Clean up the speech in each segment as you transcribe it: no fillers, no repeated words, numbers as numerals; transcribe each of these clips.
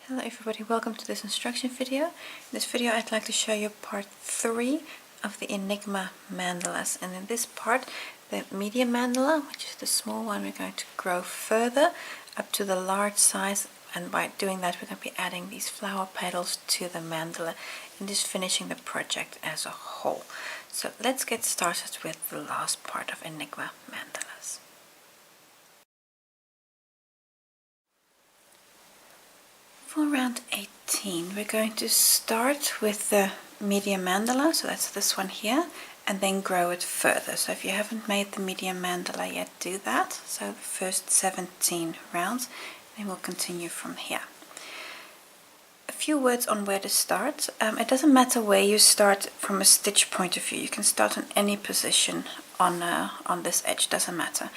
Hello everybody, welcome to this instruction video. In this video I'd like to show you part 3 of the Enigma mandalas, and in this part the medium mandala, which is the small one, we're going to grow further up to the large size, and by doing that we're going to be adding these flower petals to the mandala and just finishing the project as a whole. So let's get started with the last part of Enigma mandalas. For round 18 we're going to start with the medium mandala, so that's this one here, and then grow it further. So if you haven't made the medium mandala yet, do that. So the first 17 rounds, then we'll continue from here. A few words on where to start. It doesn't matter where you start from a stitch point of view. You can start on any position on this edge, doesn't matter.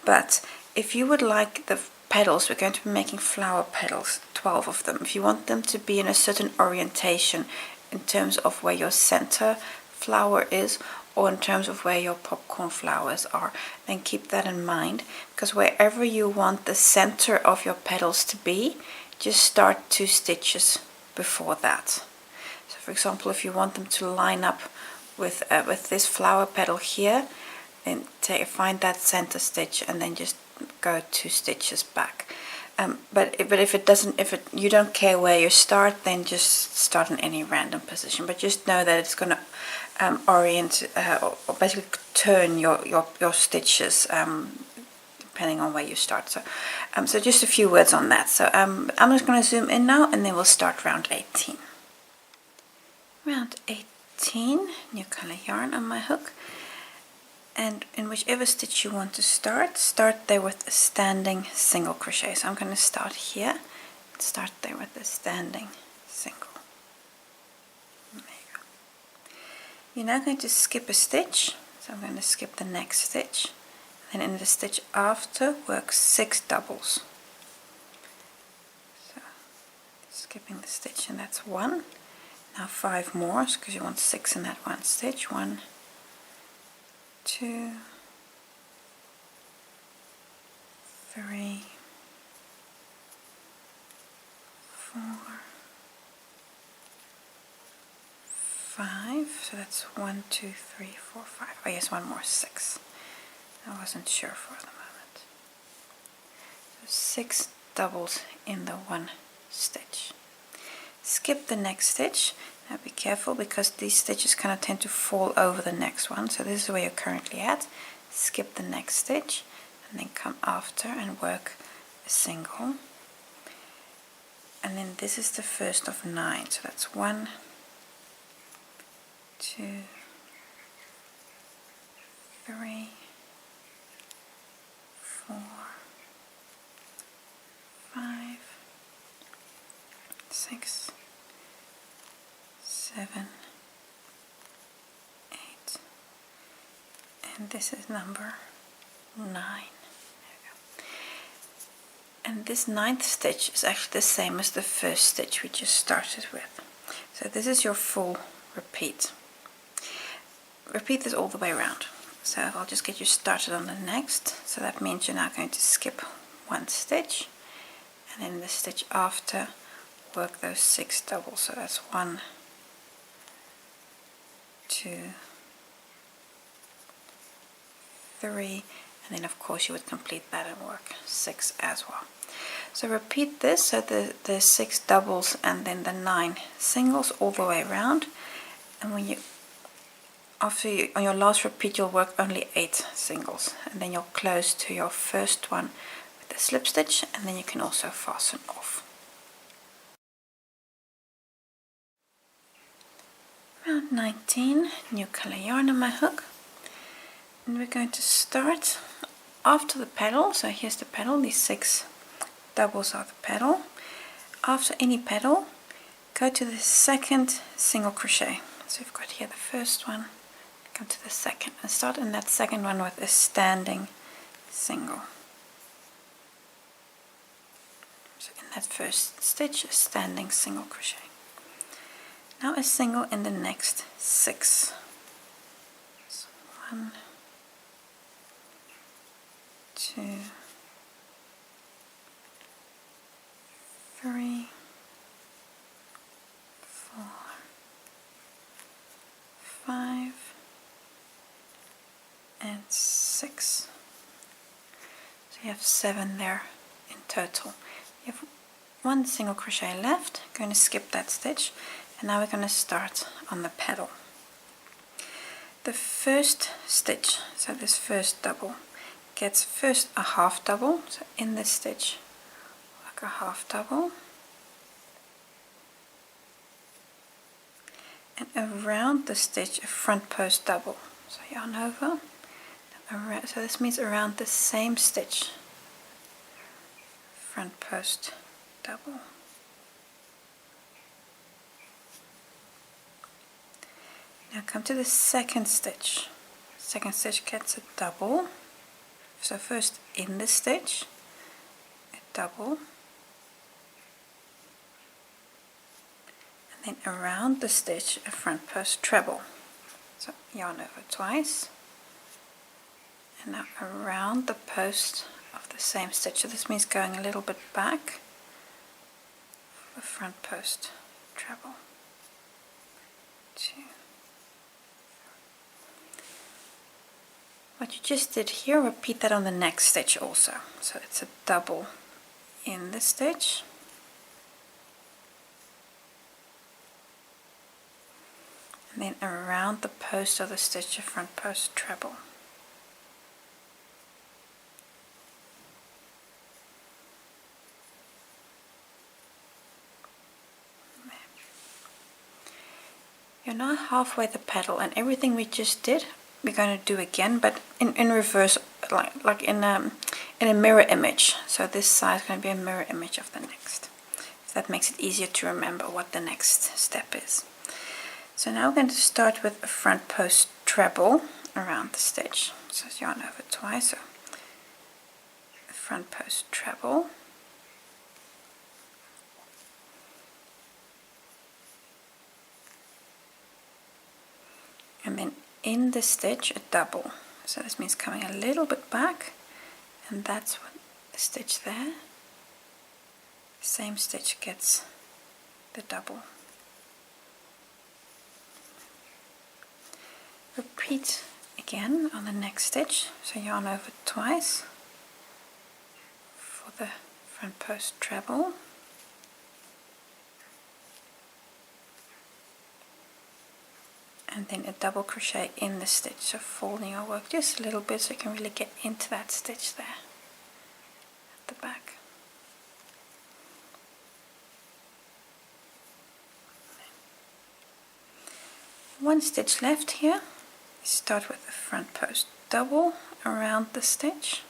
But if you would like the petals, we're going to be making flower petals, 12 of them. If you want them to be in a certain orientation in terms of where your center flower is, or in terms of where your popcorn flowers are, then keep that in mind, because wherever you want the center of your petals to be, just start 2 stitches before that. So for example, if you want them to line up with this flower petal here, then find that center stitch and then just go 2 stitches back. But if you don't care where you start, then just start in any random position. But just know that it's going to orient or basically turn your stitches depending on where you start. So just a few words on that. So I'm just going to zoom in now, and then we'll start round 18. Round 18, new color yarn on my hook. And in whichever stitch you want to start there with a standing single crochet. So I'm going to start here and start there with a standing single. There you go. You're now going to skip a stitch, so I'm going to skip the next stitch, and in the stitch after work 6 doubles. So skipping the stitch, and that's 1. Now 5 more, because you want 6 in that one stitch. 1, 2, 3, 4, 5. So that's 1, 2, 3, 4, 5. Oh yes, one more, 6. I wasn't sure for the moment. So 6 doubles in the one stitch. Skip the next stitch. Now be careful, because these stitches kind of tend to fall over the next one. So this is where you're currently at. Skip the next stitch and then come after and work a single. And then this is the first of 9. So that's 1, 2, 3, 4, 5, 6, 7, 8, and this is number 9. There we go. And this 9th stitch is actually the same as the first stitch we just started with. So this is your full repeat. Repeat this all the way around. So I'll just get you started on the next. So that means you're now going to skip 1 stitch, and in the stitch after work those 6 doubles. So that's 1, 2, 3, and then of course you would complete that and work 6 as well. So repeat this, so the 6 doubles and then the 9 singles all the way around, and when on your last repeat you'll work only 8 singles, and then you'll close to your first one with the slip stitch, and then you can also fasten off. Round 19, new color yarn on my hook, and we're going to start after the petal. So here's the petal, these 6 doubles are the petal. After any petal, go to the second single crochet. So we've got here the first one, come to the second, and start in that second one with a standing single. So in that first stitch, a standing single crochet. Now a single in the next 6. So 1, 2, 3, and 6. So you have 7 there in total. You have 1 single crochet left. I'm going to skip that stitch, and now we're going to start on the petal. The first stitch, so this first double, gets first a half double, so in this stitch like a half double, and around the stitch a front post double, so yarn over, so this means around the same stitch, front post double. Now come to the second stitch. Second stitch gets a double, so first in the stitch a double, and then around the stitch a front post treble, so yarn over twice, and now around the post of the same stitch, so this means going a little bit back, a front post treble, 2. What you just did here, repeat that on the next stitch also. So it's a double in the stitch, and then around the post of the stitch a front post treble. You're now halfway the petal, and everything we just did we're going to do again, but in reverse, like in a mirror image. So this side is going to be a mirror image of the next. If that makes it easier to remember what the next step is. So now we're going to start with a front post treble around the stitch. So yarn over twice, so a front post treble. And then in the stitch a double, so this means coming a little bit back, and that's what the stitch there, same stitch gets the double. Repeat again on the next stitch, so yarn over twice for the front post treble, and then a double crochet in the stitch, so folding your work just a little bit so you can really get into that stitch there at the back. One stitch left here. You start with the front post double around the stitch,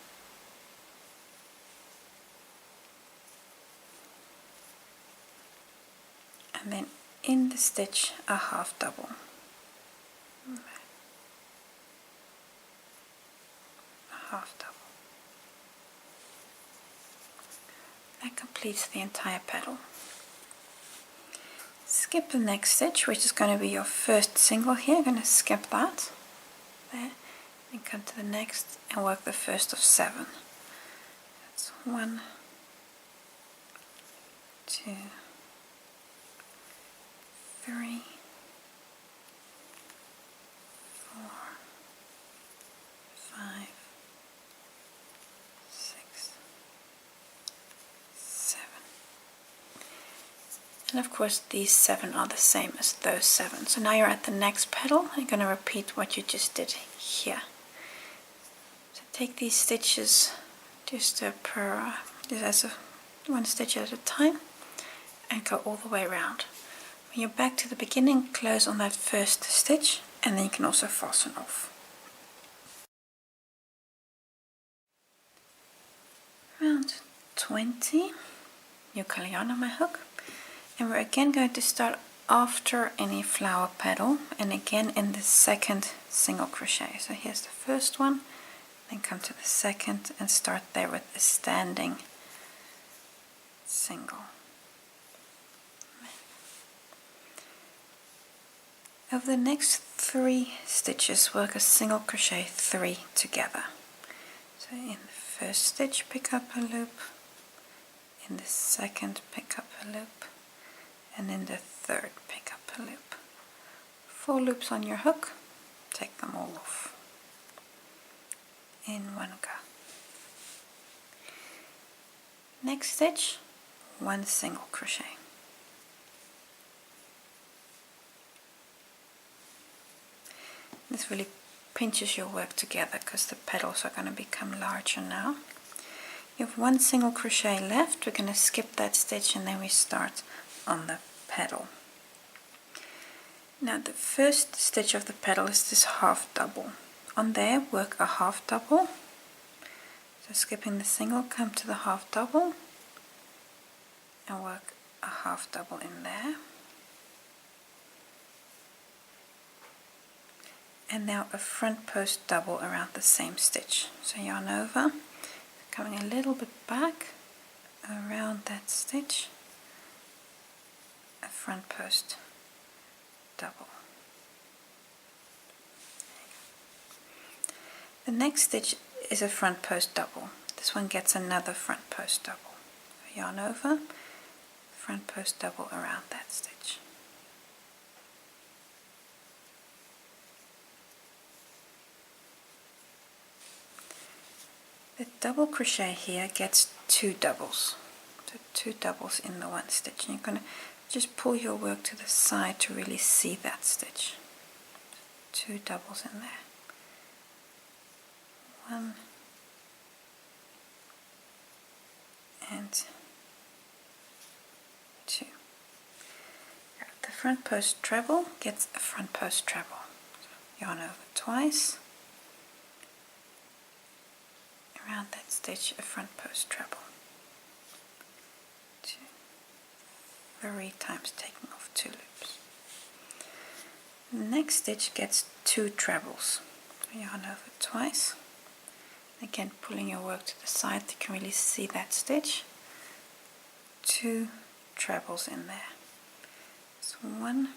and then in the stitch a half double. Half double. That completes the entire petal. Skip the next stitch, which is going to be your first single here. I'm going to skip that there, and come to the next and work the first of 7. That's 1, 2, 3, 4, 5, 6, 7. And of course these 7 are the same as those 7. So now you're at the next petal. You're going to repeat what you just did here. So take these stitches just as one stitch at a time, and go all the way around. When you're back to the beginning, close on that first stitch, and then you can also fasten off. Around 20, new color yarn on my hook, and we're again going to start after any flower petal, and again in the second single crochet. So here's the first one, then come to the second and start there with a standing single. Over the next 3 stitches, work a single crochet 3 together. So in the first stitch, pick up a loop, in the second, pick up a loop, and in the third, pick up a loop. 4 loops on your hook, take them all off. in one go. Next stitch, 1 single crochet. This really pinches your work together because the petals are going to become larger now. You have 1 single crochet left. We're going to skip that stitch and then we start on the petal. Now the first stitch of the petal is this half double. On there, work a half double. So skipping the single, come to the half double and work a half double in there. And now a front post double around the same stitch. So yarn over, coming a little bit back around that stitch, a front post double. The next stitch is a front post double. This one gets another front post double. So yarn over, front post double around that stitch. The double crochet here gets 2 doubles, so 2 doubles in the one stitch, and you're going to just pull your work to the side to really see that stitch. 2 doubles in there. 1 and 2. The front post treble gets a front post treble. So yarn over twice. Around that stitch, a front post treble. 2, 3 times, taking off 2 loops. The next stitch gets 2 trebles. So yarn over twice. Again, pulling your work to the side, you can really see that stitch. 2 trebles in there. So 1.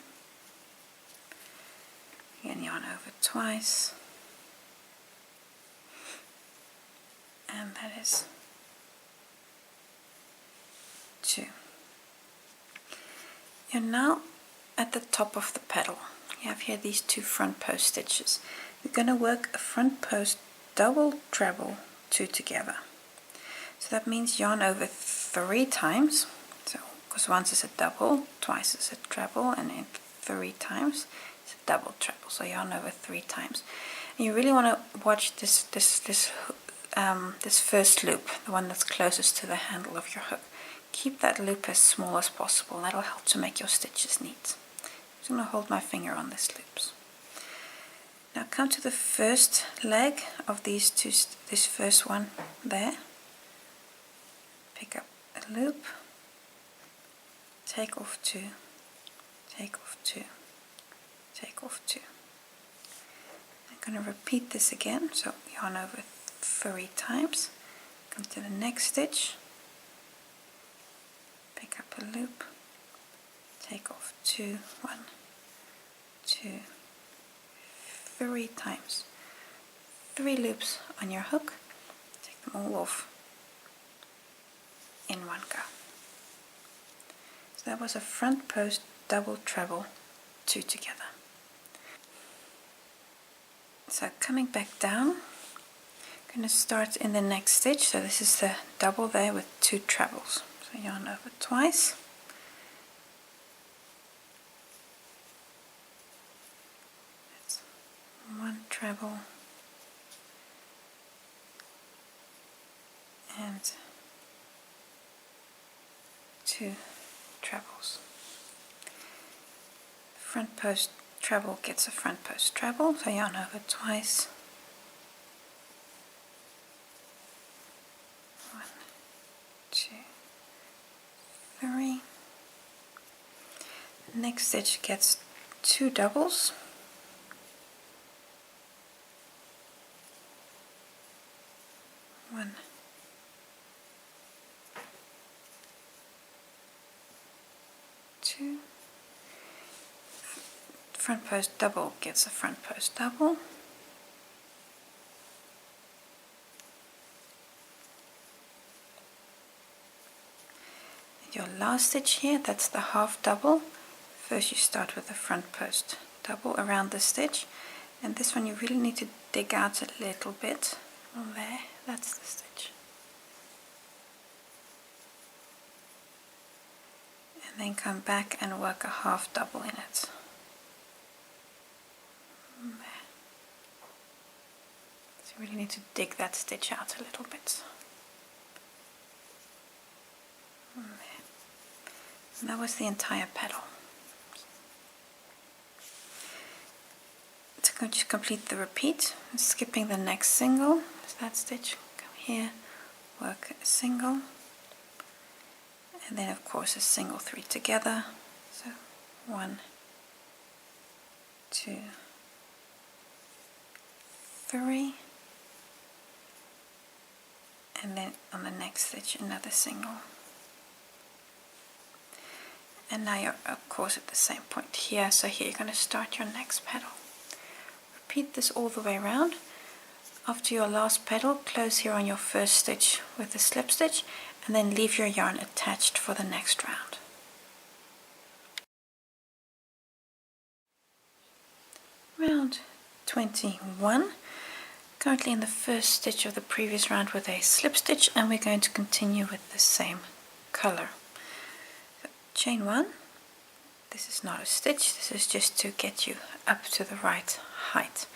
Again, yarn over twice. And that is 2. You're now at the top of the petal. You have here these 2 front post stitches. We're going to work a front post double treble 2 together. So that means yarn over 3 times. So because once is a double, twice is a treble, and then 3 times it's a double treble. So yarn over 3 times. And you really want to watch this first loop, the one that's closest to the handle of your hook. Keep that loop as small as possible. That'll help to make your stitches neat. I'm just going to hold my finger on these loops. Now come to the first leg of these 2, this first one there. Pick up a loop, take off 2, take off 2, take off 2. I'm going to repeat this again, so yarn over 3 times, come to the next stitch, pick up a loop, take off 2, 1, 2, 3 times, 3 loops on your hook, take them all off in one go. So that was a front post double treble 2 together. So coming back down, I'm going to start in the next stitch. So this is the double there with 2 trebles. So yarn over twice. That's 1 treble and 2 trebles. Front post treble gets a front post treble, so yarn over twice. 1, 2, 3. Next stitch gets 2 doubles. 1, 2. Front post double gets a front post double. And your last stitch here, that's the half double. First you start with a front post double around the stitch, and this one you really need to dig out a little bit on there, that's the stitch. And then come back and work a half double in it. There. So you really need to dig that stitch out a little bit. There. And that was the entire petal. So I'm going to complete the repeat, skipping the next single. So that stitch, come here, work a single, and then of course a single 3 together. So 1, 2, 3, and then on the next stitch another single. And now you're of course at the same point here, so here you're going to start your next petal. Repeat this all the way around. After your last petal, close here on your first stitch with a slip stitch, and then leave your yarn attached for the next round. Round 21. Currently in the first stitch of the previous round with a slip stitch, and we're going to continue with the same color. So, chain 1. This is not a stitch, this is just to get you up to the right height.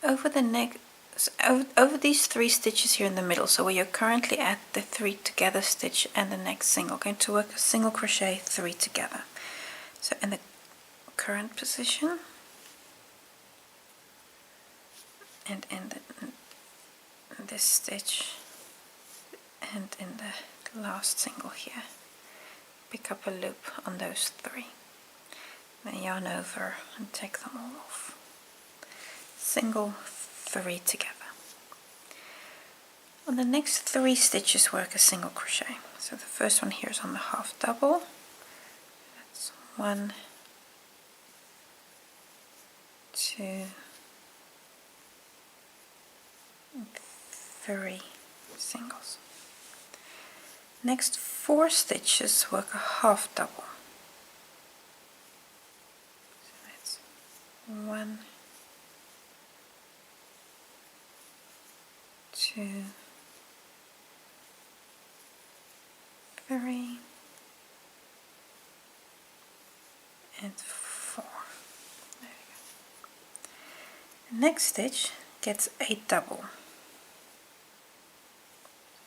Over these 3 stitches here in the middle, so where you're currently at the 3 together stitch and the next single, going to work a single crochet 3 together. So in the current position and in this stitch and in the last single here, pick up a loop on those 3. Then yarn over and take them all off. Single 3 together. On the next 3 stitches work a single crochet. So the first one here is on the half double. That's 1, 2, 3 singles. Next 4 stitches work a half double. So that's 1, 2, 3, and 4. There you go. The next stitch gets a double.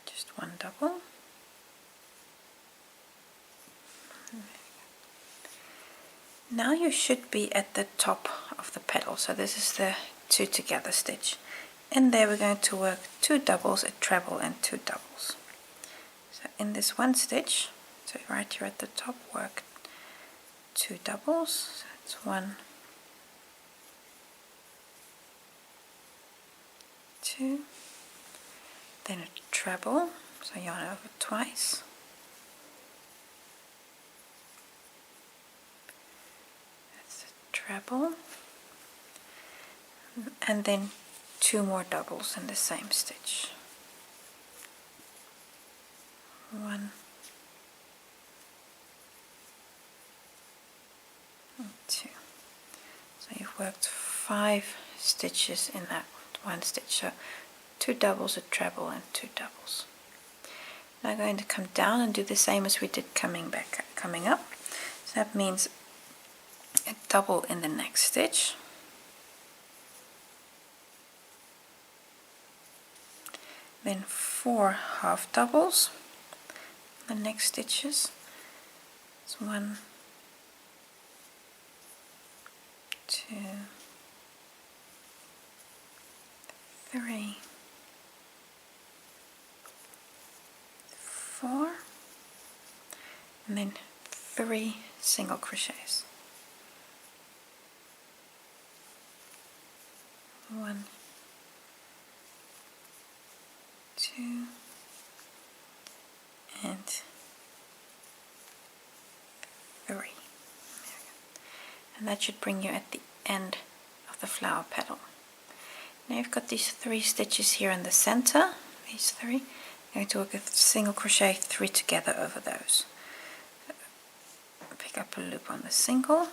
Just 1 double. Now you should be at the top of the petal, so this is the 2 together stitch. In there we're going to work 2 doubles, a treble and 2 doubles. So in this one stitch, so right here at the top, work 2 doubles, so it's 1, 2, then a treble, so yarn over twice, that's a treble, and then 2 more doubles in the same stitch. 1 and 2. So you've worked 5 stitches in that one stitch. So 2 doubles, a treble, and 2 doubles. Now I'm going to come down and do the same as we did coming up. So that means a double in the next stitch. Then 4 half doubles. The next stitches. It's 1, 2, 3, 4, and then 3 single crochets. 1, 2, and 3. And that should bring you at the end of the flower petal. Now you've got these 3 stitches here in the center, these 3. I'm going to work a single crochet 3 together over those. Pick up a loop on the single,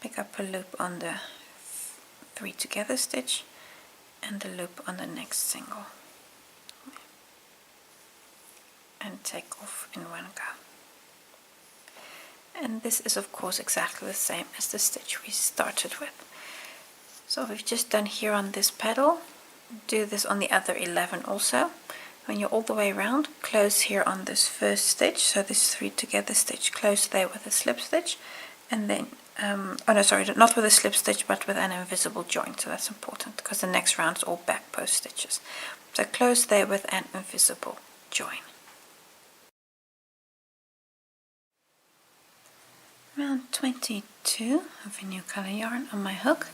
pick up a loop on the 3 together stitch, and the loop on the next single, and take off in one go. And this is of course exactly the same as the stitch we started with. So we've just done here on this petal, do this on the other 11 also. When you're all the way around, close here on this first stitch, so this 3 together stitch, close there with a slip stitch, and then oh no, sorry, not with a slip stitch but with an invisible join, so that's important because the next round is all back post stitches. So close there with an invisible join. Round 22 of a new color yarn on my hook,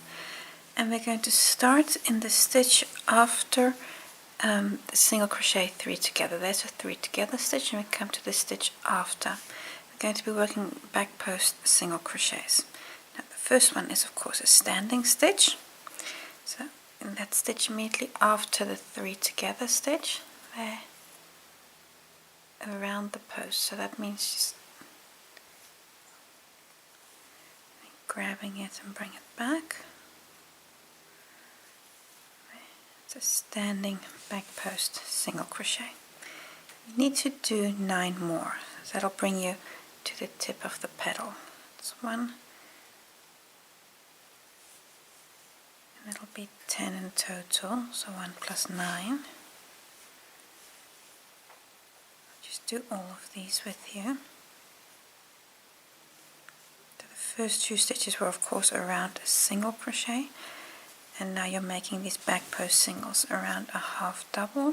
and we're going to start in the stitch after the single crochet 3 together. There's a 3 together stitch, and we come to the stitch after. We're going to be working back post single crochets. Now the first one is of course a standing stitch, so in that stitch immediately after the 3 together stitch there around the post, so that means just grabbing it and bring it back. It's a standing back post single crochet. You need to do 9 more, so that'll bring you to the tip of the petal. It's 1, and it'll be 10 in total, so 1 plus 9. Just do all of these with you. The first 2 stitches were of course around a single crochet, and now you're making these back post singles around a half double.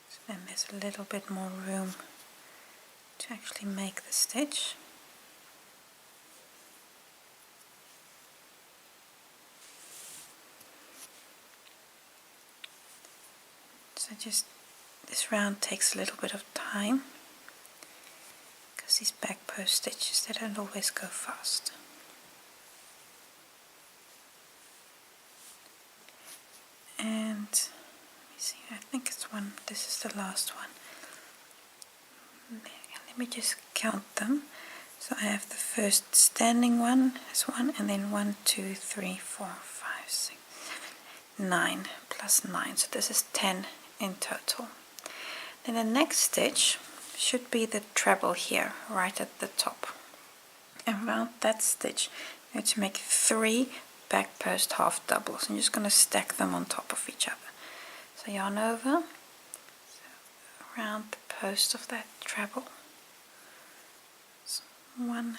So then there's a little bit more room to actually make the stitch. So just this round takes a little bit of time, because these back post stitches, they don't always go fast. And let me see, I think it's 1, this is the last one. Let me just count them. So I have the first standing one as 1, and then 1, 2, 3, 4, 5, 6, 7, 9 plus 9, so this is 10 in total. Then the next stitch should be the treble here, right at the top. And around that stitch, you're going to make 3 back post half doubles, and you're just going to stack them on top of each other. So yarn over, so around the post of that treble. So 1,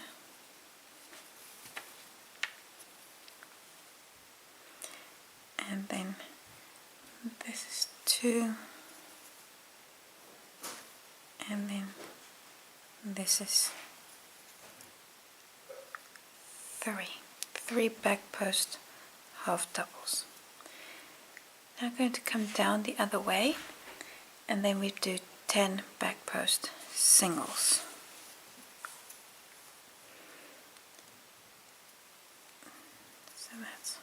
and then this is 2, and then this is 3 back post half doubles. Now I'm going to come down the other way, and then we do 10 back post singles. So that's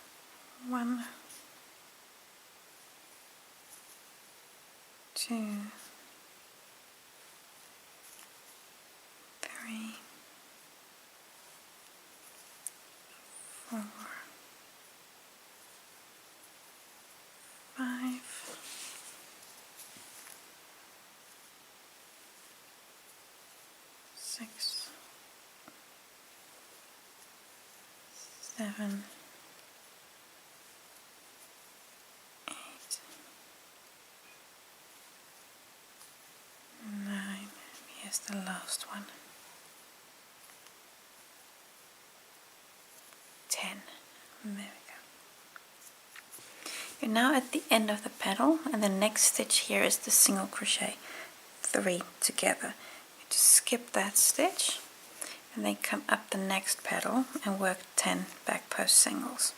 1, 2, 3, 4, 5, 6, 7, 8, 9. Here's the last one. 10. There we go. You're now at the end of the petal, and the next stitch here is the single crochet 3 together. You just skip that stitch and then come up the next petal and work 10 back post singles.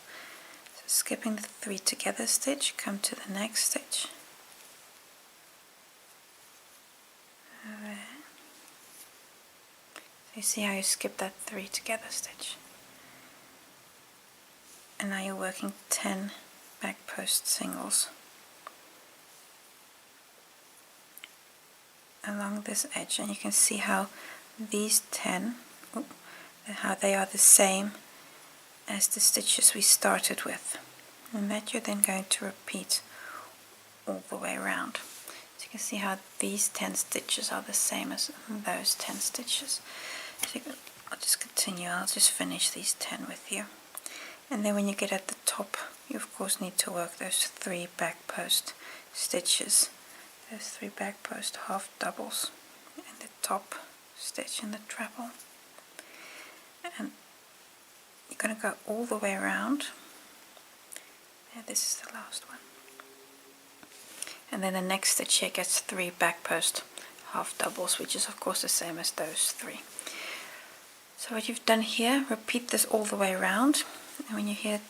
So skipping the 3 together stitch, come to the next stitch. There. So you see how you skip that 3 together stitch. And now you're working 10 back post singles along this edge, and you can see how these 10, how they are the same as the stitches we started with. and that you're then going to repeat all the way around. So you can see how these 10 stitches are the same as those 10 stitches. So I'll just continue, I'll just finish these 10 with you. And then when you get at the top, you of course need to work those 3 back post stitches, those 3 back post half doubles in the top stitch in the treble. And you're going to go all the way around. Yeah, this is the last one. And then the next stitch here gets 3 back post half doubles, which is of course the same as those 3. So what you've done here, repeat this all the way around, and when you're here,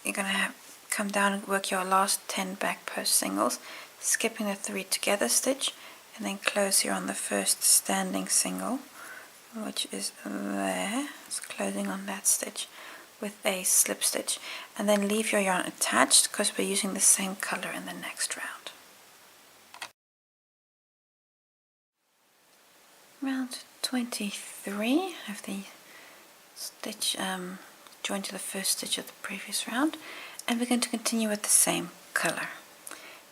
you're going to come down and work your last 10 back post singles, skipping the 3 together stitch, and then close here on the first standing single, which is there. It's closing on that stitch with a slip stitch, and then leave your yarn attached because we're using the same color in the next round. Round 23, have the stitch joined to the first stitch of the previous round, and we're going to continue with the same color.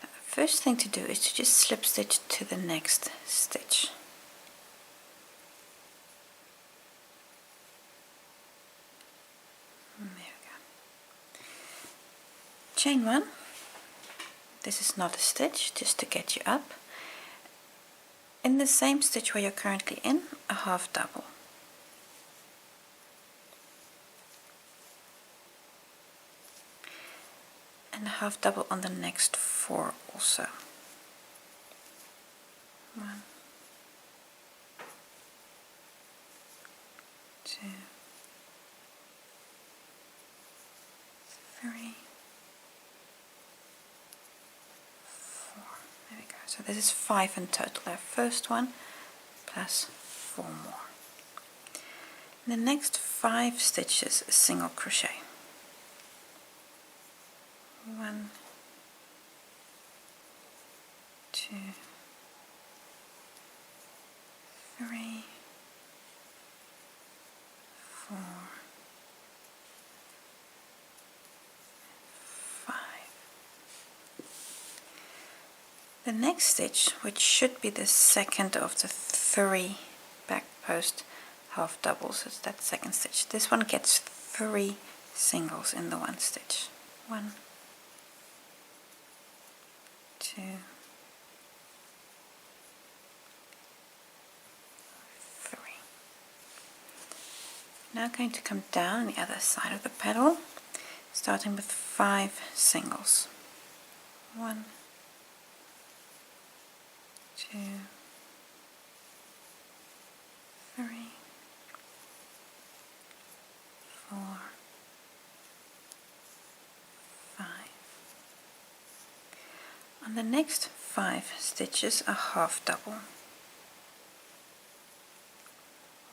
Now, the first thing to do is to just slip stitch to the next stitch. There we go. Chain 1. This is not a stitch, just to get you up. In the same stitch where you're currently in, a half double. And a half double on the next 4 also. 1, 2, 3, 4. There we go. So this is 5 in total. Our first one plus 4 more. The next 5 stitches a single crochet. 1, 2, 3, 4, 5. The next stitch, which should be the second of the 3 back post half doubles, is that second stitch. This one gets 3 singles in the one stitch. 1, 2, 3. Now going to come down the other side of the petal, starting with 5 singles. 1, 2, 3, 4, 5. On the next 5 stitches, a half double.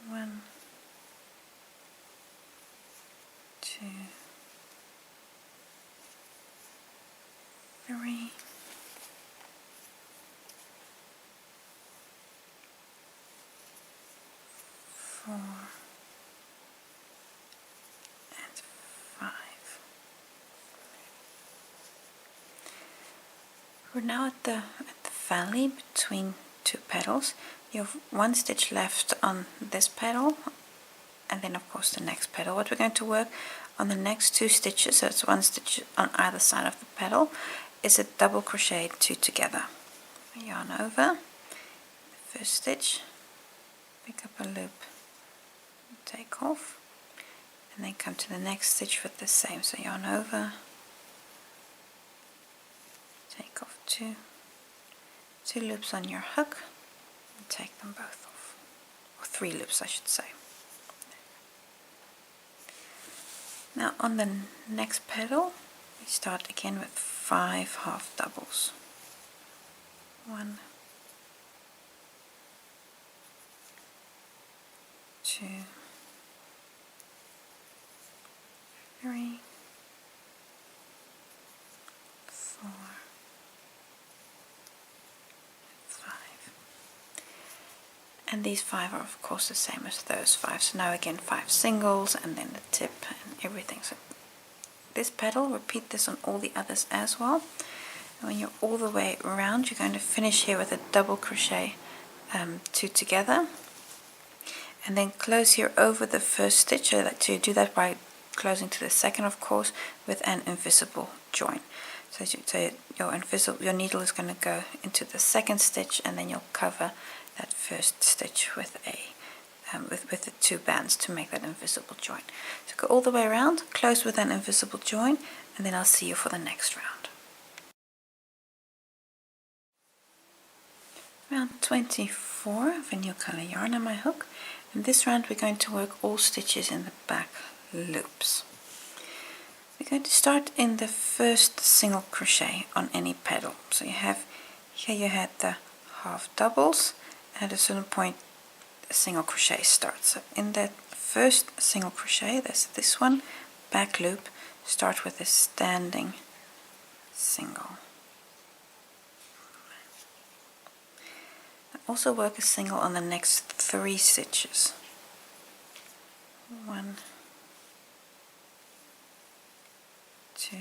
1, 2, 3, 4, and 5. We're now at the valley between 2 petals. You have 1 stitch left on this petal, and then of course the next petal. What we're going to work on the next 2 stitches, so it's 1 stitch on either side of the petal, is a double crochet 2 together. Yarn over the first stitch, pick up a loop, take off, and then come to the next stitch with the same. So yarn over, take off 2 loops on your hook, and take them both off, or 3 loops I should say. Now on the next petal we start again with 5 half doubles. 1, 2, 3, 4, 5. And these 5 are of course the same as those 5. So now again 5 singles and then the tip and everything. So this petal, repeat this on all the others as well. And when you're all the way around, you're going to finish here with a double crochet 2 together, and then close here over the first stitch. I like to do that by closing to the second, of course, with an invisible join. So your needle is going to go into the second stitch, and then you'll cover that first stitch with with the 2 bands to make that invisible join. So go all the way around, close with an invisible join, and then I'll see you for the next round. Round 24 of a new color yarn on my hook. In this round we're going to work all stitches in the back loops. We're going to start in the first single crochet on any petal. So you have here, you had the half doubles, and at a certain point a single crochet starts. So in that first single crochet, there's this one, back loop, start with a standing single. Also work a single on the next 3 stitches. 1, 2,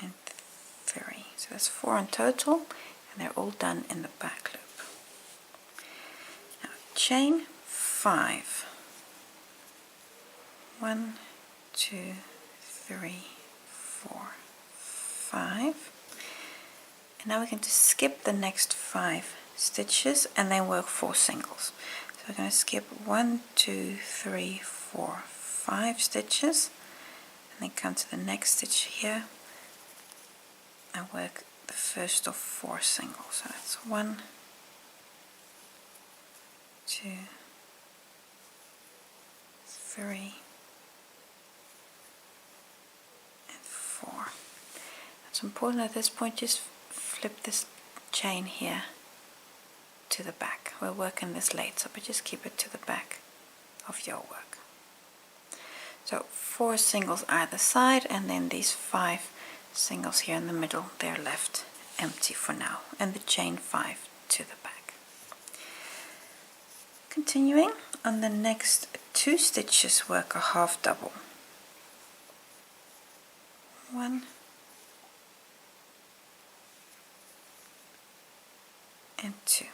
and 3. So that's 4 in total, and they're all done in the back loop. Now chain 5. 1, 2, 3, 4, 5. And now we're going to skip the next 5 stitches and then work 4 singles. So we're going to skip 1, 2, 3, 4, 5 stitches, and then come to the next stitch here and work the first of 4 singles. So that's 1, 2, 3, and 4. It's important at this point, just flip this chain here to the back. We're working this later, but just keep it to the back of your work. So 4 singles either side, and then these 5 singles here in the middle, they're left empty for now, and the chain 5 to the back. Continuing, on the next 2 stitches work a half double. 1, and 2.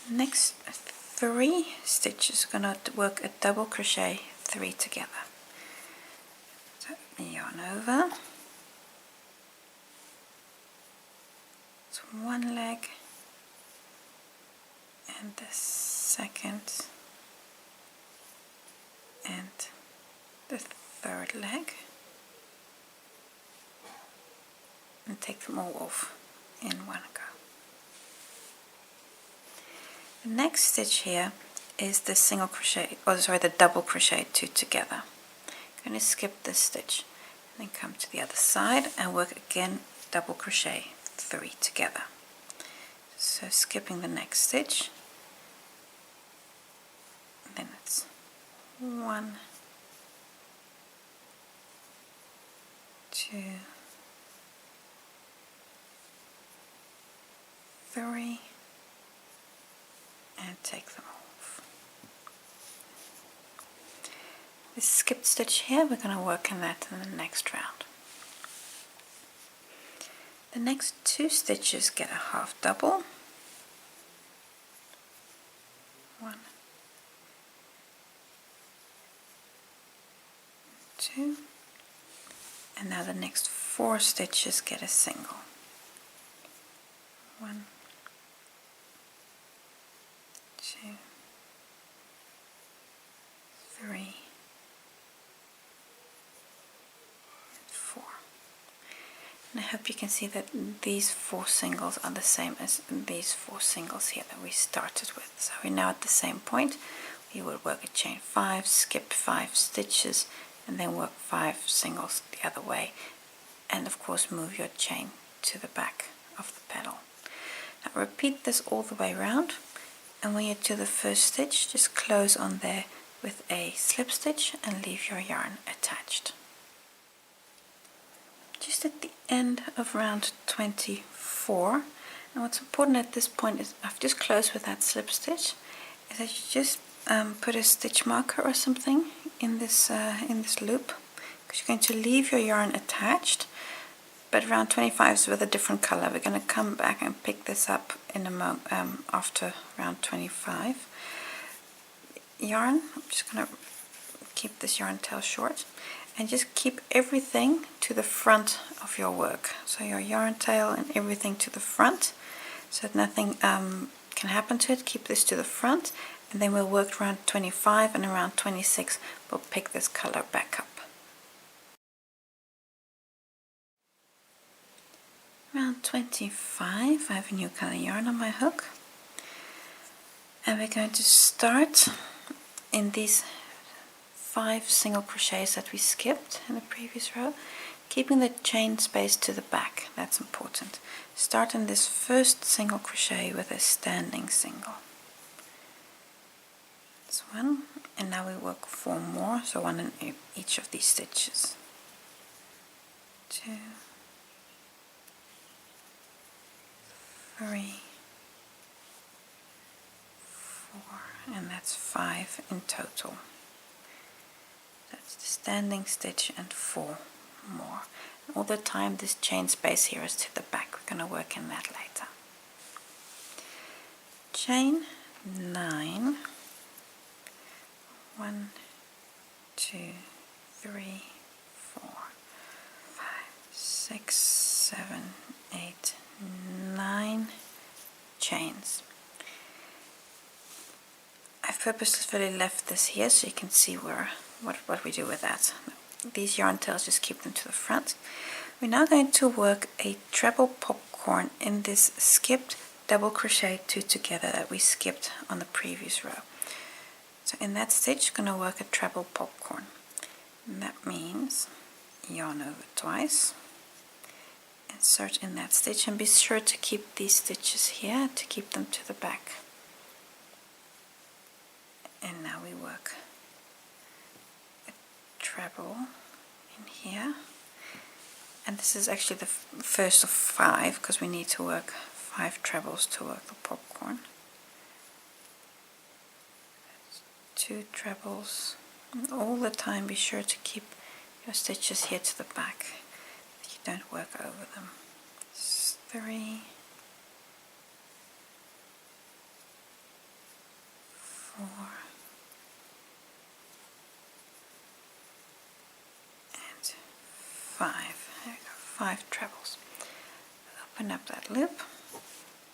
Next 3 stitches are going to work a double crochet 3 together. So yarn over. It's 1 leg and the second and the third leg, and take them all off in one go. The next stitch here is the single crochet, the double crochet 2 together. I'm going to skip this stitch and then come to the other side and work again double crochet 3 together. So skipping the next stitch, then it's 1, 2, 3, and take them off. This skipped stitch here, we're going to work on that in the next round. The next 2 stitches get a half double. 1, 2, and now the next 4 stitches get a single. 1, 2, 3, 4. And I hope you can see that these 4 singles are the same as these 4 singles here that we started with. So we're now at the same point. We will work a chain 5, skip 5 stitches, and then work 5 singles the other way, and of course move your chain to the back of the petal. Now repeat this all the way around, and when you're to the first stitch, just close on there with a slip stitch and leave your yarn attached. Just at the end of round 24, and what's important at this point is, I've just closed with that slip stitch, is that you just put a stitch marker or something in this loop, because you're going to leave your yarn attached, but round 25 is with a different color. We're going to come back and pick this up in a moment after round 25. Yarn, I'm just going to keep this yarn tail short, and just keep everything to the front of your work. So your yarn tail and everything to the front, so that nothing can happen to it. Keep this to the front, and then we'll work around 25, and around 26 we'll pick this color back up. Around 25 I have a new color yarn on my hook, and we're going to start in these 5 single crochets that we skipped in the previous row, keeping the chain space to the back. That's important. Start in this first single crochet with a standing single. That's one, and now we work 4 more, so 1 in each of these stitches. 2, 3, 4, and that's 5 in total. That's the standing stitch and 4 more. And all the time this chain space here is to the back. We're going to work in that later. Chain 9. 1, 2, 3, 4, 5, 6, 7, 8, 9 chains. I've purposefully left this here so you can see what we do with that. These yarn tails, just keep them to the front. We're now going to work a treble popcorn in this skipped double crochet 2 together that we skipped on the previous row. So in that stitch you're going to work a treble popcorn, and that means yarn over twice, insert in that stitch, and be sure to keep these stitches here to keep them to the back. And now we work a treble in here, and this is actually the first of 5 because we need to work 5 trebles to work the popcorn. 2 trebles, and all the time be sure to keep your stitches here to the back, that you don't work over them. 3, 4, and 5. There we go, 5 trebles. Open up that loop,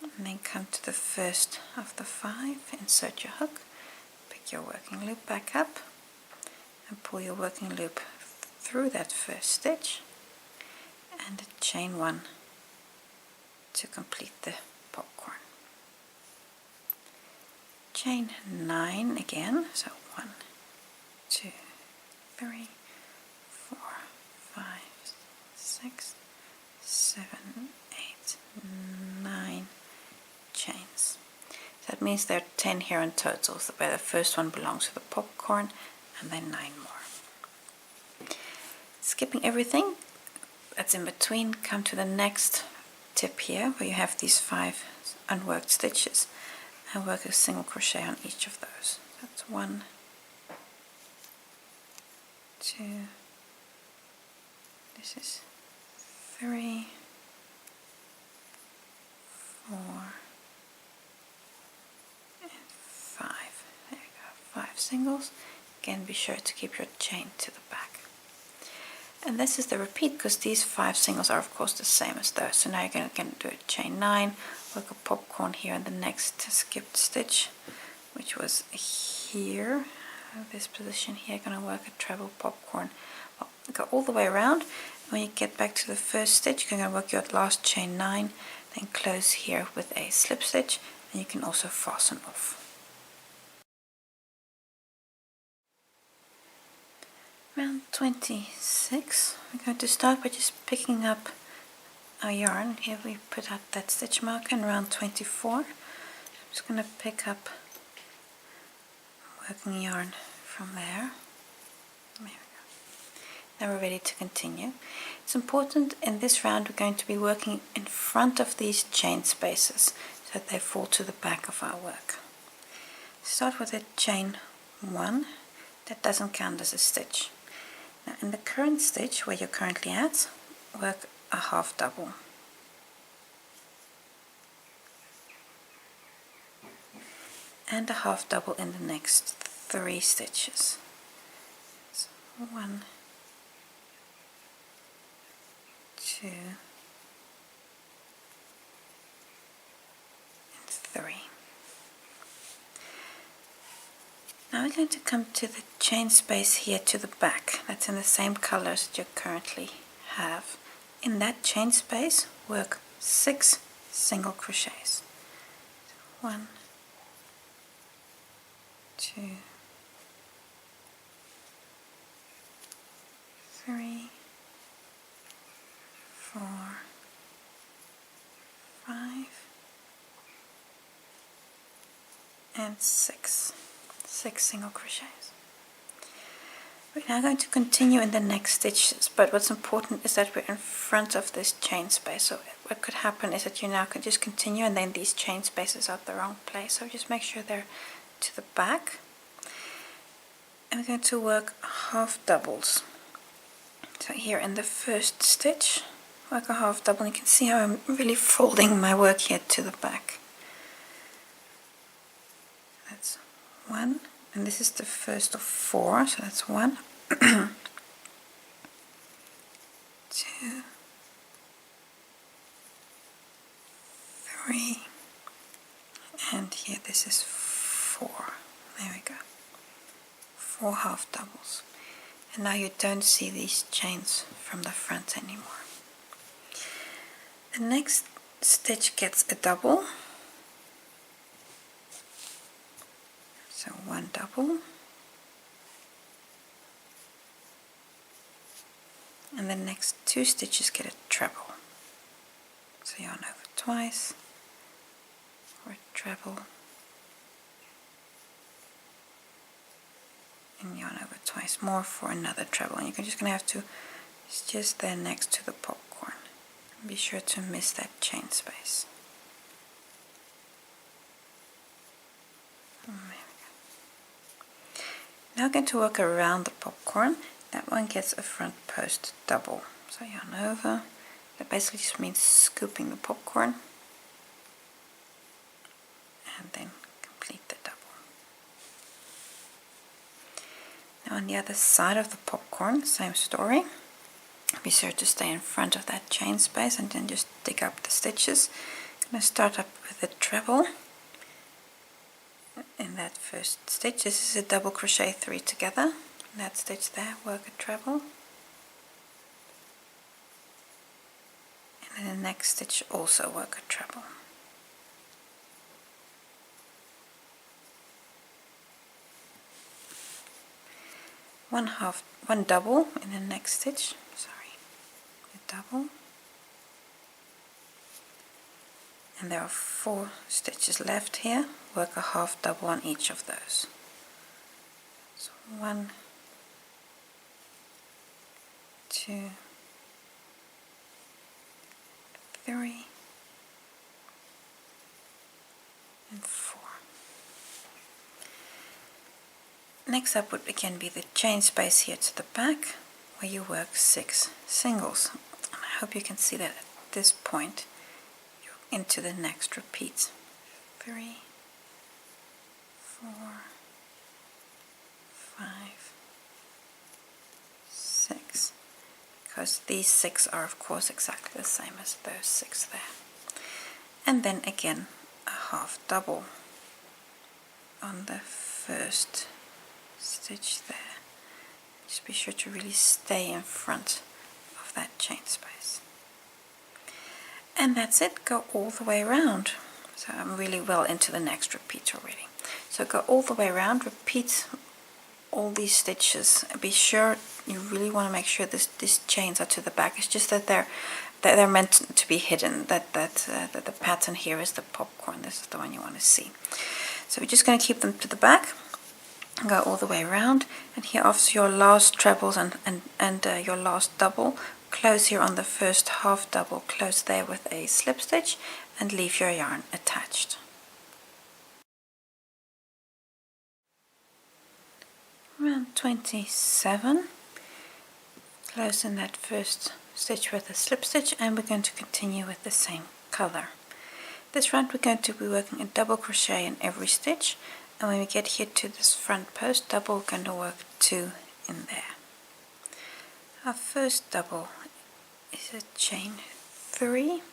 and then come to the first of the 5, insert your hook, pick your working loop back up, and pull your working loop through that first stitch, and chain 1 to complete the popcorn. Chain 9 again, so 1, 2, 3, 4, 5, 6, 7, 8, 9 chains. That means there are 10 here in total, so where the first one belongs to the popcorn, and then 9 more. Skipping everything that's in between, come to the next tip here where you have these 5 unworked stitches, and work a single crochet on each of those. That's 1, 2, this is 3, 4, and 5. There you go, 5 singles. Again, be sure to keep your chain to the back. And this is the repeat because these 5 singles are of course the same as those. So now you're going to do a chain 9, work a popcorn here in the next skipped stitch, which was here, this position here. Going to work a treble popcorn. Well, go all the way around. When you get back to the first stitch, you're going to work your last chain 9, then close here with a slip stitch, and you can also fasten off. Round 26, we're going to start by just picking up our yarn. Here we put out that stitch marker in round 24. I'm just going to pick up working yarn from there. There we go. Now we're ready to continue. It's important in this round we're going to be working in front of these chain spaces so that they fall to the back of our work. Start with a chain 1, that doesn't count as a stitch. Now in the current stitch where you're currently at, work a half double. And a half double in the next 3 stitches. So 1, 2, and 3. Now we're going to come to the chain space here to the back. That's in the same colors that you currently have. In that chain space, work 6 single crochets. 1, 2, 3, 4, 5, and 6 single crochets. We're now going to continue in the next stitches, but what's important is that we're in front of this chain space. So what could happen is that you now can just continue and then these chain spaces are at the wrong place. So just make sure they're to the back. And we're going to work half doubles. So here in the first stitch, work a half double. You can see how I'm really folding my work here to the back. That's 1, and this is the first of 4, so that's 1, 2, three, and here this is 4. There we go. 4 half doubles. And now you don't see these chains from the front anymore. The next stitch gets a double. So 1 double. And the next 2 stitches get a treble. So yarn over twice, or a treble, and yarn over twice more for another treble. And you're just going to have to, it's just there next to the popcorn. Be sure to miss that chain space. There we go. Now I'm going to work around the popcorn. That one gets a front post double. So yarn over. That basically just means scooping the popcorn. And then complete the double. Now on the other side of the popcorn, same story. Be sure to stay in front of that chain space and then just dig up the stitches. I'm going to start up with a treble. In that first stitch, this is a double crochet 3 together. In that stitch there, work a treble. And in the next stitch also work a treble. One double in the next stitch, a double. And there are 4 stitches left here. Work a half double on each of those. So 1, 2, 3, and 4. Next up would again be the chain space here to the back, where you work 6 singles. And I hope you can see that at this point you're into the next repeat. 3, 4, 5, 6, because these 6 are of course exactly the same as those 6 there. And then again a half double on the first stitch there. Just be sure to really stay in front of that chain space. And that's it. Go all the way around. So I'm really well into the next repeat already. So go all the way around, repeat all these stitches. Be sure, you really want to make sure these chains are to the back. It's just that they're meant to be hidden. That the pattern here is the popcorn. This is the one you want to see. So we're just going to keep them to the back. Go all the way around, and here after your last trebles and your last double, close here on the first half double, close there with a slip stitch and leave your yarn attached. Around 27, close in that first stitch with a slip stitch, and we're going to continue with the same color. This round we're going to be working a double crochet in every stitch, and when we get here to this front post double, we're going to work 2 in there. Our first double is a chain 3,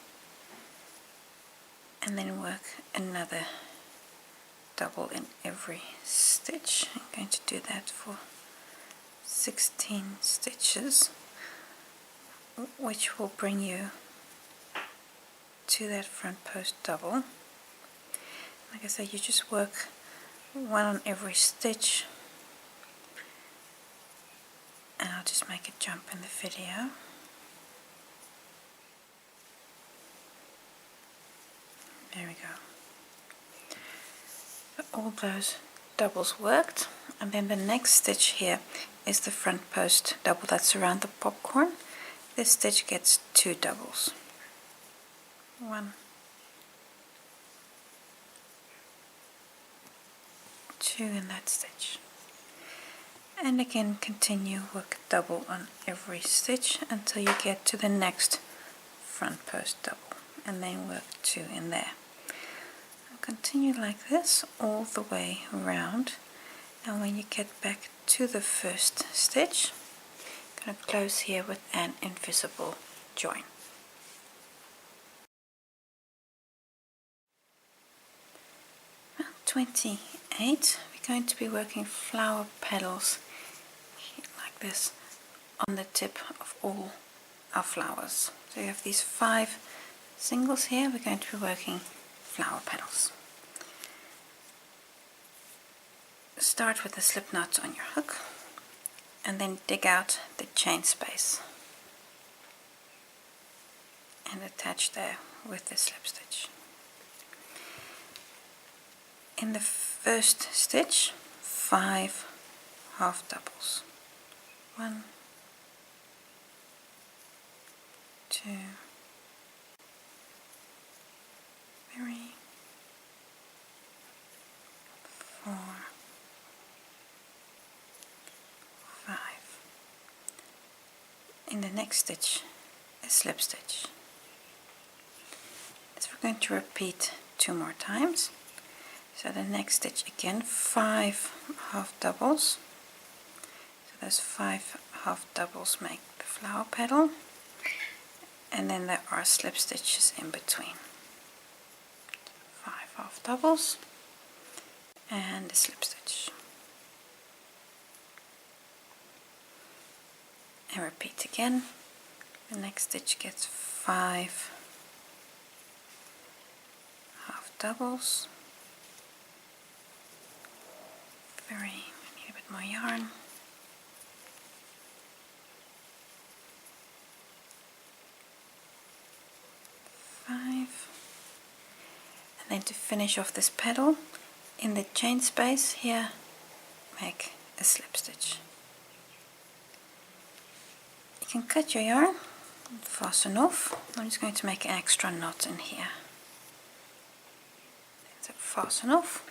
and then work another double in every stitch. I'm going to do that for 16 stitches, which will bring you to that front post double. Like I said, you just work 1 on every stitch, and I'll just make a jump in the video. There we go. So all those doubles worked, and then the next stitch here is the front post double that's around the popcorn. This stitch gets 2 doubles. 1, 2 in that stitch. And again continue, work double on every stitch until you get to the next front post double, and then work 2 in there. Continue like this all the way around, and when you get back to the first stitch, I'm going to close here with an invisible join. Round 28, we're going to be working flower petals like this on the tip of all our flowers. So you have these 5 singles here, we're going to be working flower petals. Start with the slip knots on your hook, and then dig out the chain space and attach there with the slip stitch. In the first stitch, 5 half doubles. 1, 2, 3, 4, 5. In the next stitch, a slip stitch. So we're going to repeat 2 more times. So the next stitch again, 5 half doubles. So those 5 half doubles make the flower petal, and then there are slip stitches in between. 5 half doubles and a slip stitch. And repeat again. The next stitch gets 5 half doubles. 3, I need a bit more yarn. 5. And then to finish off this petal, in the chain space here, make a slip stitch. You can cut your yarn, fasten off. I'm just going to make an extra knot in here. So fasten off.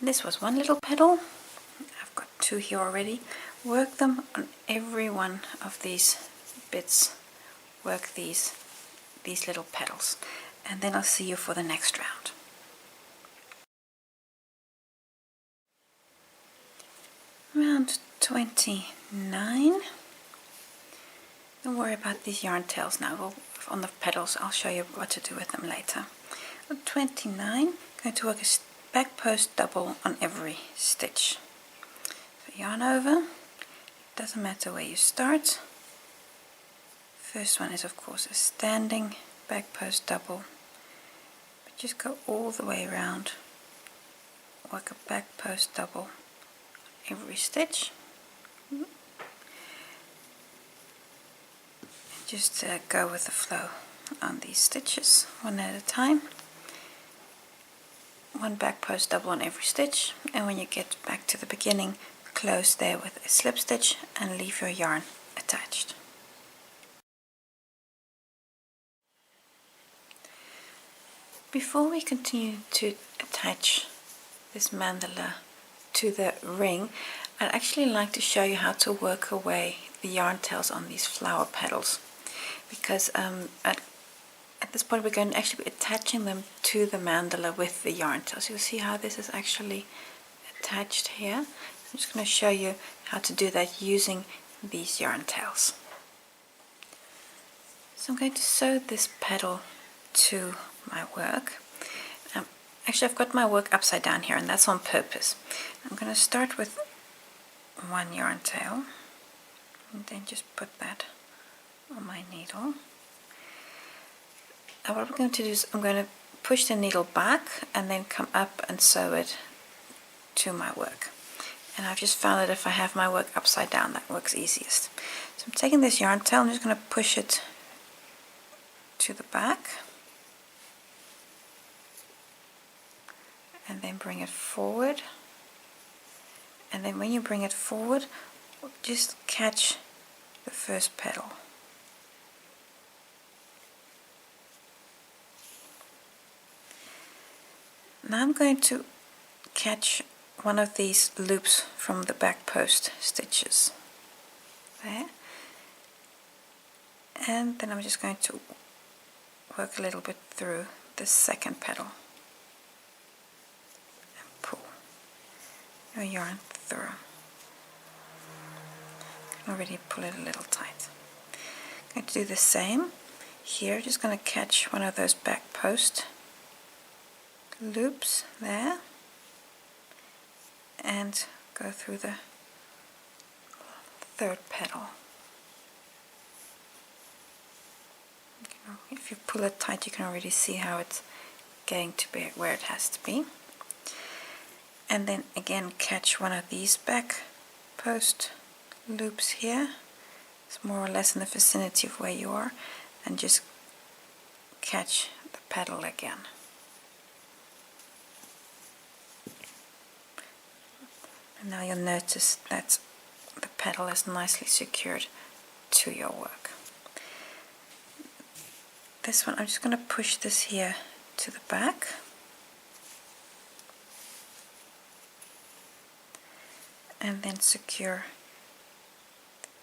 This was 1 little petal. I've got 2 here already. Work them on every one of these bits. Work these little petals, and then I'll see you for the next round. Round 29. Don't worry about these yarn tails now. On the petals, I'll show you what to do with them later. On 29, I'm going to work a back post double on every stitch. So yarn over. Doesn't matter where you start. First one is of course a standing back post double, but just go all the way around. Work a back post double on every stitch. Just go with the flow on these stitches, one at a time. 1 back post double on every stitch, and when you get back to the beginning, close there with a slip stitch and leave your yarn attached. Before we continue to attach this mandala to the ring, I'd actually like to show you how to work away the yarn tails on these flower petals, because at this point we're going to actually be attaching them to the mandala with the yarn tails. You'll see how this is actually attached here. I'm just going to show you how to do that using these yarn tails. So I'm going to sew this petal to my work. Actually, I've got my work upside down here, and that's on purpose. I'm going to start with one yarn tail and then just put that on my needle. And what I'm going to do is I'm going to push the needle back and then come up and sew it to my work. And I've just found that if I have my work upside down, that works easiest. So I'm taking this yarn tail, I'm just going to push it to the back and then bring it forward. And then when you bring it forward, just catch the first petal. Now I'm going to catch one of these loops from the back post stitches there, and then I'm just going to work a little bit through the second petal and pull your yarn through. You can already pull it a little tight. I'm going to do the same here, just going to catch one of those back post loops there and go through the third petal. If you pull it tight, you can already see how it's getting to be where it has to be. And then again catch one of these back post loops here. It's more or less in the vicinity of where you are, and just catch the petal again. And now you'll notice that the petal is nicely secured to your work. This one, I'm just going to push this here to the back. And then secure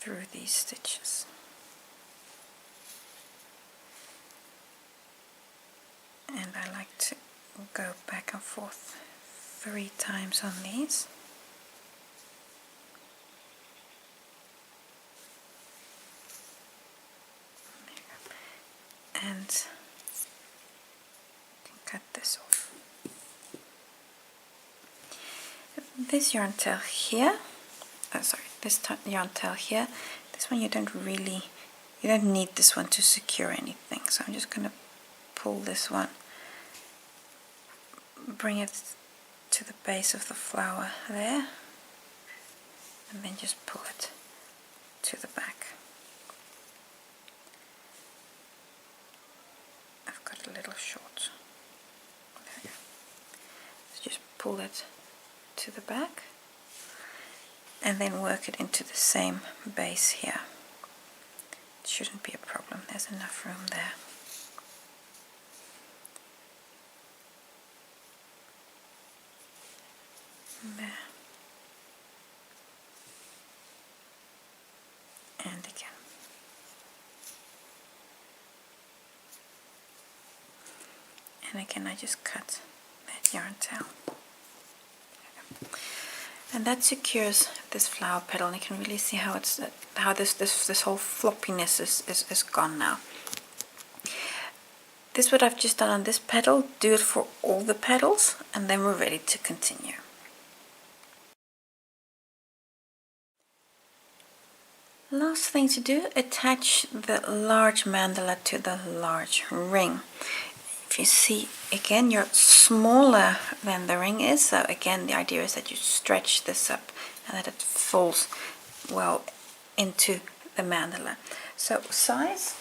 through these stitches. And I like to go back and forth 3 times on these. And cut this off. This yarn tail here, this yarn tail here, this one you don't need this one to secure anything. So I'm just going to pull this one, bring it to the base of the flower there, and then just pull it to the back. A little short. There we go. So just pull it to the back and then work it into the same base here. It shouldn't be a problem, there's enough room there. There. And again. And again, I just cut that yarn tail. And that secures this flower petal, and you can really see how it's this whole floppiness is gone now. This is what I've just done on this petal. Do it for all the petals, and then we're ready to continue. Last thing to do, attach the large mandala to the large ring. If you see, again, you're smaller than the ring is, so again the idea is that you stretch this up and that it falls well into the mandala. So size,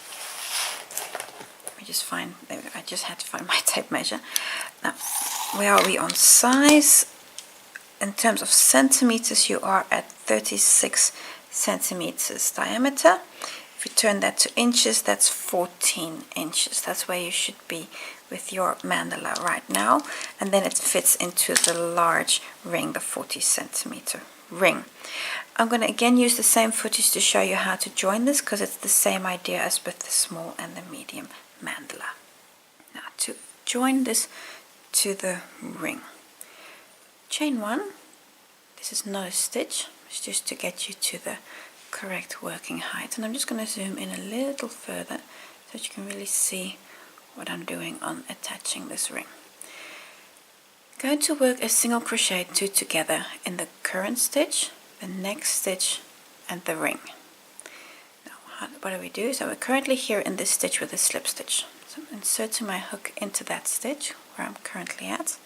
let me just find, I just had to find my tape measure. Now, where are we on size? In terms of centimeters, you are at 36 centimeters diameter. If you turn that to inches, that's 14 inches. That's where you should be with your mandala right now. And then it fits into the large ring, the 40 centimeter ring. I'm going to again use the same footage to show you how to join this, because it's the same idea as with the small and the medium mandala. Now to join this to the ring, chain 1. This is not a stitch, it's just to get you to the correct working height, and I'm just going to zoom in a little further so that you can really see what I'm doing on attaching this ring. Going to work a single crochet 2 together in the current stitch, the next stitch, and the ring. Now what do we do? So we're currently here in this stitch with a slip stitch, so I'm inserting my hook into that stitch where I'm currently at,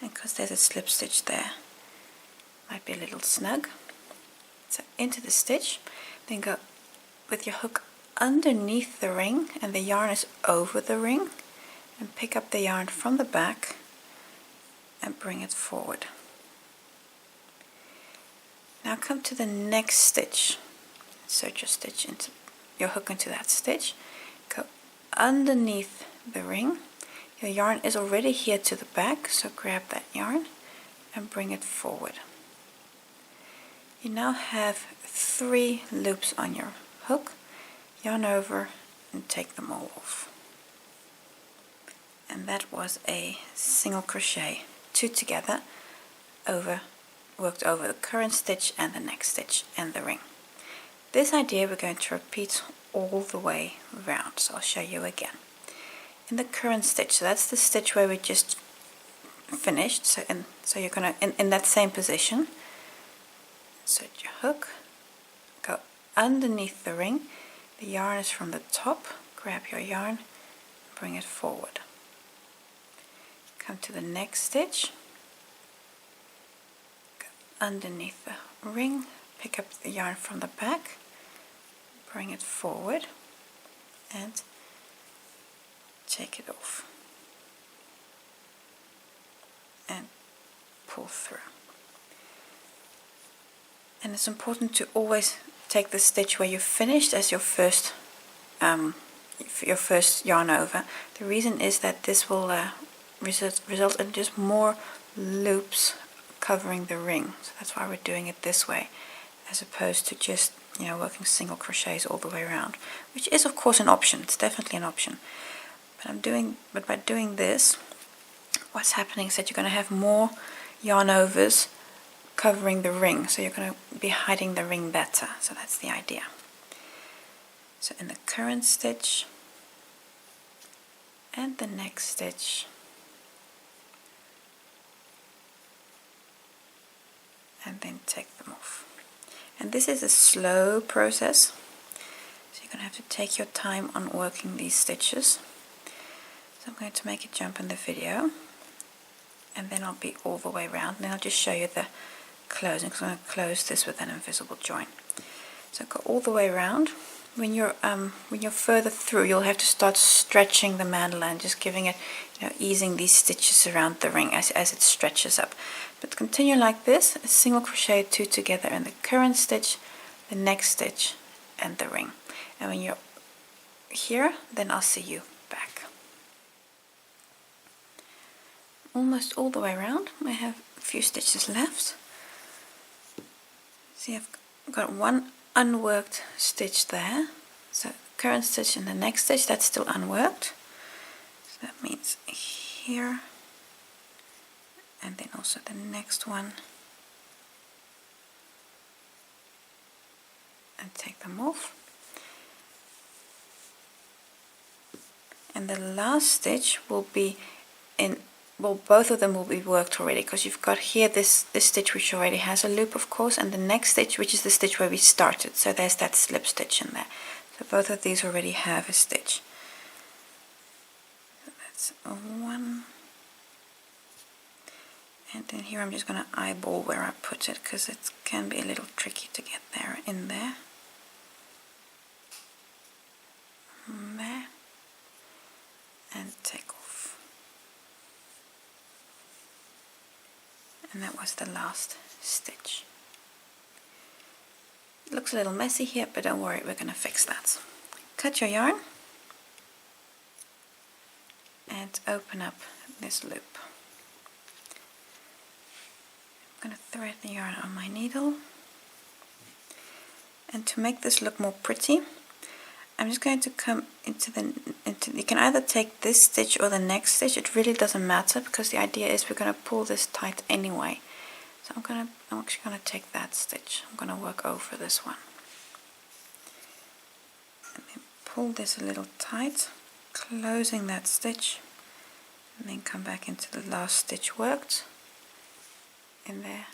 and because there's a slip stitch there, might be a little snug. So into the stitch, then go with your hook underneath the ring and the yarn is over the ring, and pick up the yarn from the back and bring it forward. Now come to the next stitch, insert your hook into that stitch, go underneath the ring. Your yarn is already here to the back, so grab that yarn and bring it forward. You now have 3 loops on your hook, yarn over and take them all off. And that was a single crochet 2 together, worked over the current stitch and the next stitch and the ring. This idea we're going to repeat all the way around, so I'll show you again. In the current stitch, so that's the stitch where we just finished, so you're going to, in that same position, insert your hook, go underneath the ring, the yarn is from the top, grab your yarn, bring it forward. Come to the next stitch, go underneath the ring, pick up the yarn from the back, bring it forward and take it off and pull through. And it's important to always take the stitch where you finished as your first yarn over. The reason is that this will result in just more loops covering the ring, so that's why we're doing it this way, as opposed to just working single crochets all the way around, which is of course an option. It's definitely an option, but by doing this, what's happening is that you're going to have more yarn overs covering the ring, so you're going to be hiding the ring better. So that's the idea. So in the current stitch and the next stitch, and then take them off. And this is a slow process, so you're going to have to take your time on working these stitches. So I'm going to make a jump in the video, and then I'll be all the way around, and then I'll just show you the closing, because I'm going to close this with an invisible join. So go all the way around. When you're further through, you'll have to start stretching the mandala and just giving it, easing these stitches around the ring as it stretches up. But continue like this, a single crochet 2 together in the current stitch, the next stitch, and the ring. And when you're here, then I'll see you back. Almost all the way around. I have a few stitches left. See, I've got one unworked stitch there, so current stitch and the next stitch, that's still unworked, so that means here, and then also the next one, and take them off. And the last stitch will be in, well, both of them will be worked already, because you've got here this stitch which already has a loop, of course, and the next stitch which is the stitch where we started, so there's that slip stitch in there. So both of these already have a stitch. So that's one, and then here I'm just going to eyeball where I put it, because it can be a little tricky to get there in there. There, and take off. And that was the last stitch. It looks a little messy here, but don't worry, we're going to fix that. Cut your yarn and open up this loop. I'm going to thread the yarn on my needle. And to make this look more pretty, I'm just going to come into you can either take this stitch or the next stitch, it really doesn't matter, because the idea is we're going to pull this tight anyway. So I'm actually going to take that stitch, I'm going to work over this one. And then pull this a little tight, closing that stitch, and then come back into the last stitch worked in there.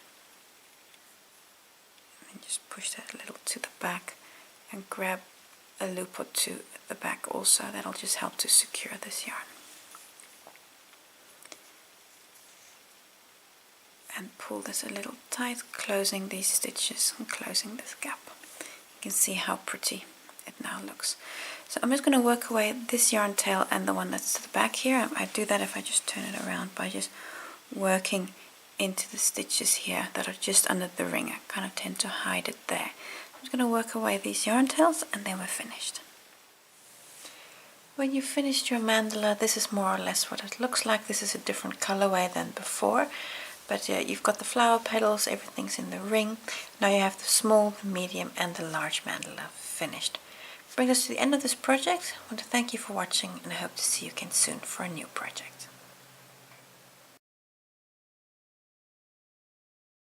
And just push that a little to the back and grab a loop or two at the back also. That'll just help to secure this yarn. And pull this a little tight, closing these stitches and closing this gap. You can see how pretty it now looks. So I'm just going to work away this yarn tail and the one that's to the back here. I do that if I just turn it around by just working into the stitches here that are just under the ring. I kind of tend to hide it there. I'm just going to work away these yarn tails and then we're finished. When you've finished your mandala, this is more or less what it looks like. This is a different colorway than before, but you've got the flower petals, everything's in the ring. Now you have the small, the medium and the large mandala finished. Brings us to the end of this project. I want to thank you for watching and I hope to see you again soon for a new project.